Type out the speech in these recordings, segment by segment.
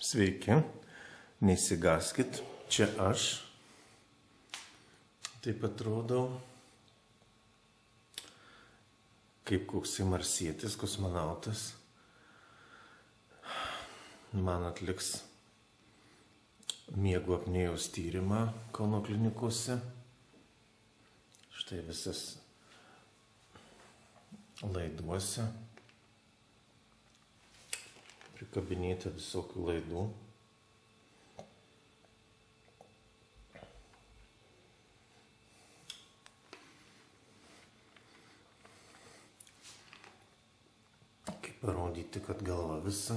Sveiki, neįsigaskit, čia aš. Taip atrodau, kaip koksai marsietis, kosmonautas. Man atliks miego apnėjos tyrimą Kauno klinikose. Štai visas laiduose. Prikabinėta visokių laidų. Kaip parodyti, kad galva visa.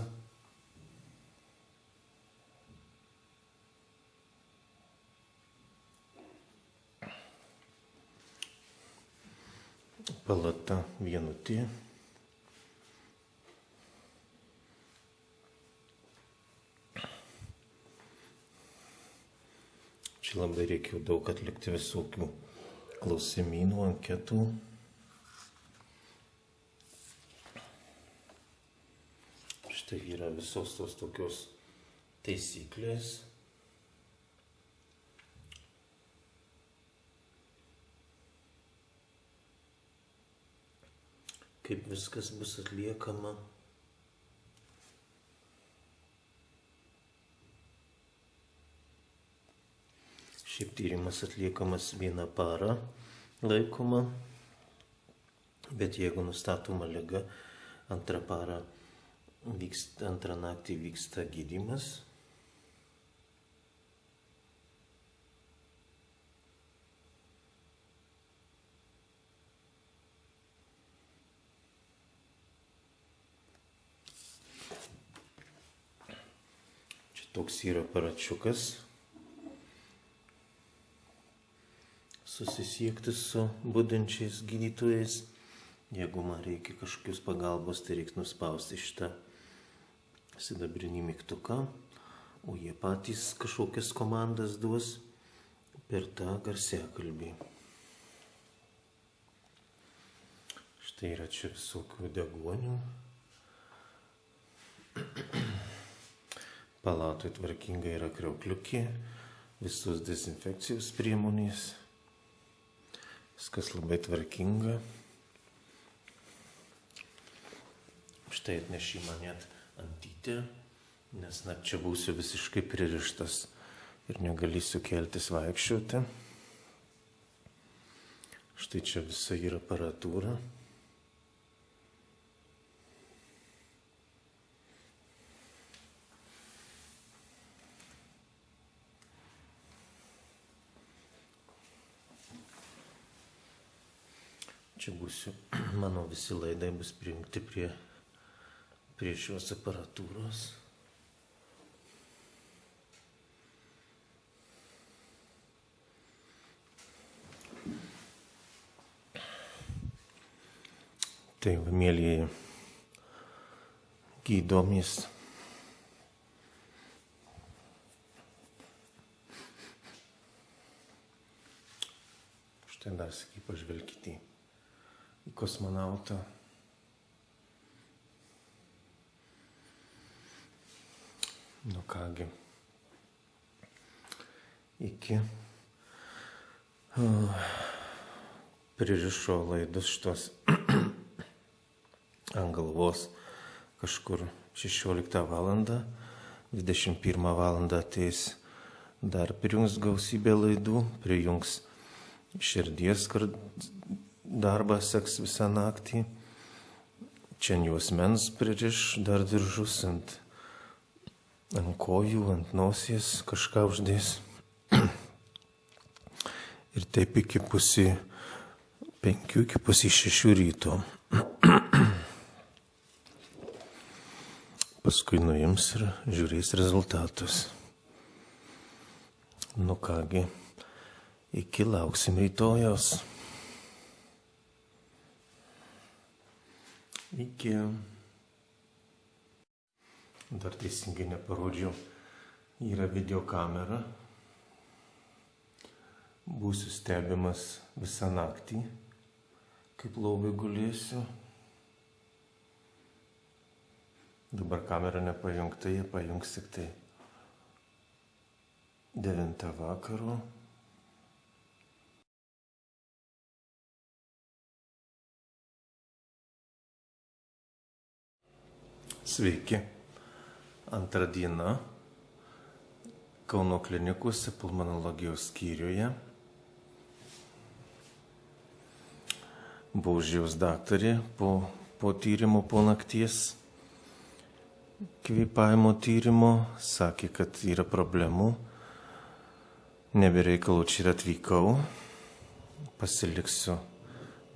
Palata vienutė. Čia labai reikėjo daug atlikti visokių klausimynų, anketų. Štai yra visos tos tokios taisyklės. Kaip viskas bus atliekama. Šiaip tyrimas atliekamas 1 parą laikoma, bet jeigu nustatoma liga, 2 parą vyksta, 2 naktį vyksta gydymas. Čia toks yra aparačiukas. Susisiekti su budinčiais gydytojais. Jeigu man reikia kažkokios pagalbos, tai reikia nuspausti šitą sidabrinį mygtuką, o jie patys kažkokias komandas duos per tą garsiakalbį. Štai yra čia visokių deguonių. Palatoj tvarkingai yra kriaukliukė, visos dezinfekcijos priemonės. Viskas labai tvarkinga. Štai atnešimą net antytę, nes čia būsiu visiškai pririštas ir negalėsiu keltis vaikščioti. Štai čia visa yra aparatūra. Čia būsiu, mano visi laidai bus prijungti prie šios aparatūros. Tai va, mielieji, gydomės. Štai dar sakai, pažvelkite į kosmonautą. Nu kągi, iki pririšo laidus šitos ant galvos kažkur 16 valandą, 21 valandą ateis dar prijungs gausybę laidų, prijungs širdies, kad darbas seks visą naktį. Čia juosmens pririš dar diržus ant kojų, ant nosies kažką uždės. Ir taip iki 4:30, iki 5:30 ryto. Paskui nuims ir žiūrės rezultatus. Nu kągi, iki lauksim rytojaus. Iki. Dar teisingai neparodžiau. Yra videokamera. Būsiu stebimas visą naktį, kaip lovoj gulėsiu. Dabar kamera nepajungta, jie pajungs tik tai 9 vakaro. Sveiki. Antra diena Kauno klinikose pulmonologijos skyriuje. Buvo užėjus daktarė po tyrimo, po nakties kvėpavimo tyrimo, sakė, kad yra problemų. Nebereikalo čia ir atvykau. Pasiliksiu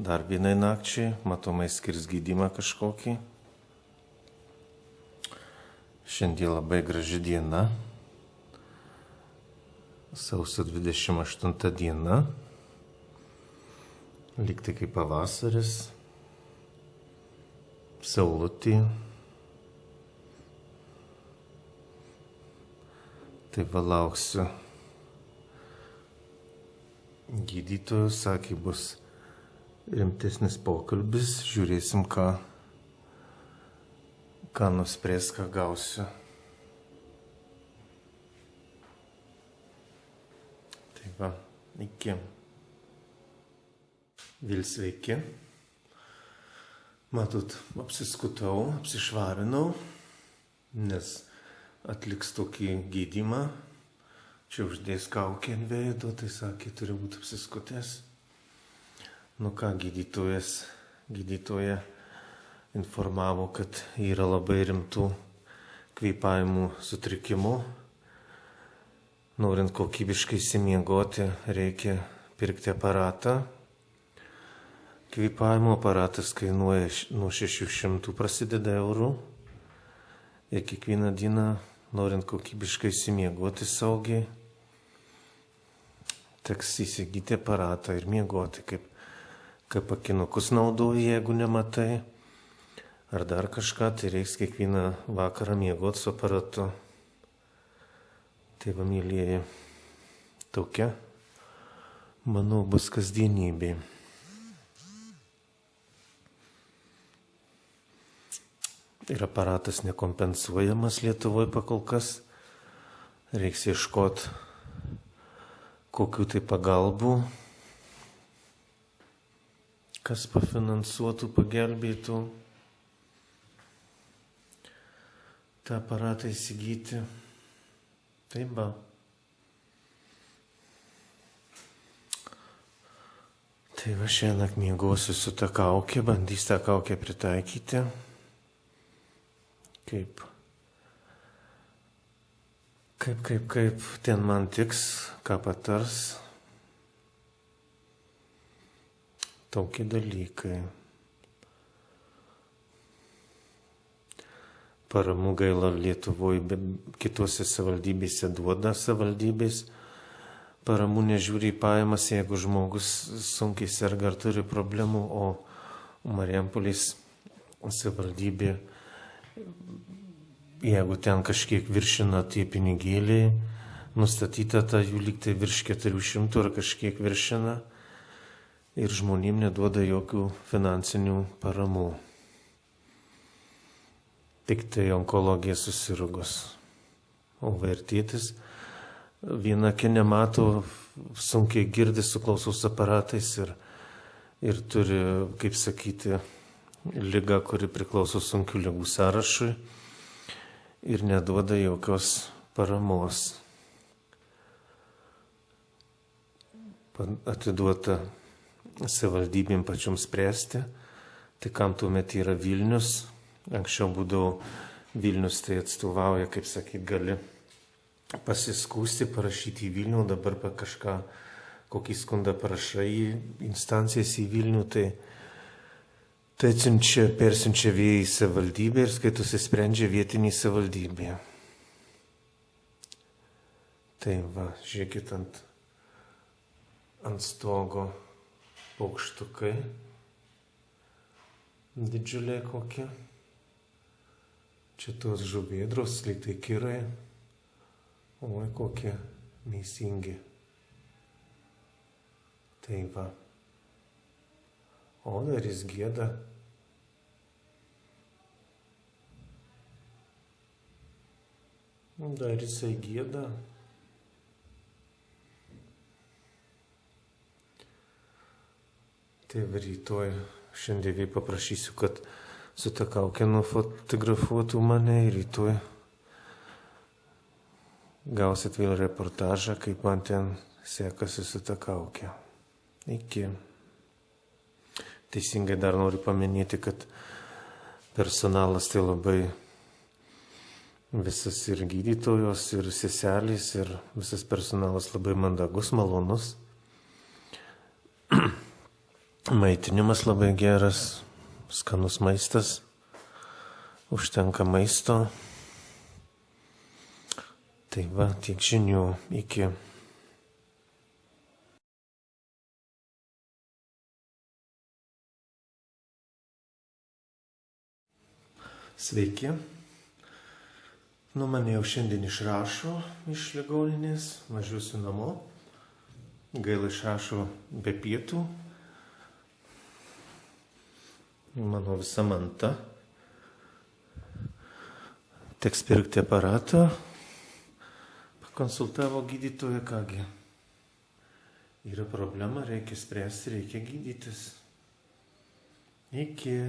dar vienai nakčiai, matomai skirs gydymą kažkokį. Šiandien labai graži diena. Sausio 28 diena. Lygtai kaip pavasaris. Saulutė. Tai va lauksiu gydytojų, sakė, bus rimtesnis pokalbis, žiūrėsim, ką nuspręs, ką gausiu. Tai va, iki. Vėl sveiki. Matot, apsiskutau, apsišvarinau, nes atliks tokį gydymą. Čia uždės kaukę ant veido, tai sakė, turi būti apsiskutęs. Nu ką, gydytoja informavo, kad yra labai rimtų kvėpavimų sutrikimų. Norint kokybiškai išsimiegoti, reikia pirkti aparatą. Kvėpavimo aparatas kainuoja nuo 600 prasideda eurų. Ir kiekvieną dieną, norint kokybiškai išsimiegoti saugiai, teks įsigyti aparatą ir miegoti, kaip akinukus naudoji, jeigu nematai. Ar dar kažką, tai reiks kiekvieną vakarą miegoti su aparatu. Tai va, mylieji, tokia, manau, bus kasdienybė. Ir aparatas nekompensuojamas Lietuvoje pakol kas. Reiks ieškoti kokių tai pagalbų, kas pafinansuotų, pagelbėtų tą aparatą įsigyti. Taip va. Tai va, šiandien miegosiu su tą kaukę, bandys tą kaukę pritaikyti. Kaip ten man tiks, ką patars. Tokie dalykai. Paramų gaila Lietuvoje, kitose savivaldybėse duoda savivaldybės. Paramų nežiūri į pajamas, jeigu žmogus sunkiai serga ar turi problemų, o Marijampolės savivaldybė, jeigu ten kažkiek viršina tie pinigėliai, nustatyta ta jų lygtai virš 400 ar kažkiek viršina, ir žmonėm neduoda jokių finansinių paramų. Tik tai onkologija susirgus. O vertėtis viena akė nemato, sunkiai girdi su klausos aparatais ir turi, kaip sakyti, ligą, kuri priklauso sunkių ligų sąrašui. Ir neduoda jokios paramos. Atiduota savivaldybėm pačiom spręsti. Tai kam tuomet yra Vilnius? Anksčiau būdavo Vilnius, tai atstovauja, kaip sakyt, gali pasiskūsti, parašyti į Vilnių, dabar kažką, kokį skundą parašai į instancijas į Vilnių, tai persiunčia vėjai į savivaldybę ir skaitosi sprendžia vietinį savivaldybę. Tai va, žiūrėkit ant stogo paukštukai. Didžiuliai kokie. Čia tos žuvėdros, lygtai kirai. Oi, kokie meisingi. Tai va. O dar jis gieda. Dar jisai gėda. Tai rytoj šiandien paprašysiu, kad su ta kaukė nufotografuotų mane ir rytoj gausit vėl reportažą, kaip man ten sekasi su ta kaukė. Iki. Teisingai dar noriu paminėti, kad personalas tai labai visas ir gydytojos, ir seselės, ir visas personalas labai mandagus, malonus. Maitinimas labai geras, skanus maistas, užtenka maisto. Tai va, tiek žinių, iki. Sveiki. Mane jau šiandien išrašo iš ligoninės, važiuosiu namo. Gaila išrašo be pietų. Mano visa manta. Teks pirkti aparatą. Pakonsultavo gydytoja, kągi. Yra problema, reikia spręsti, reikia gydytis. Iki.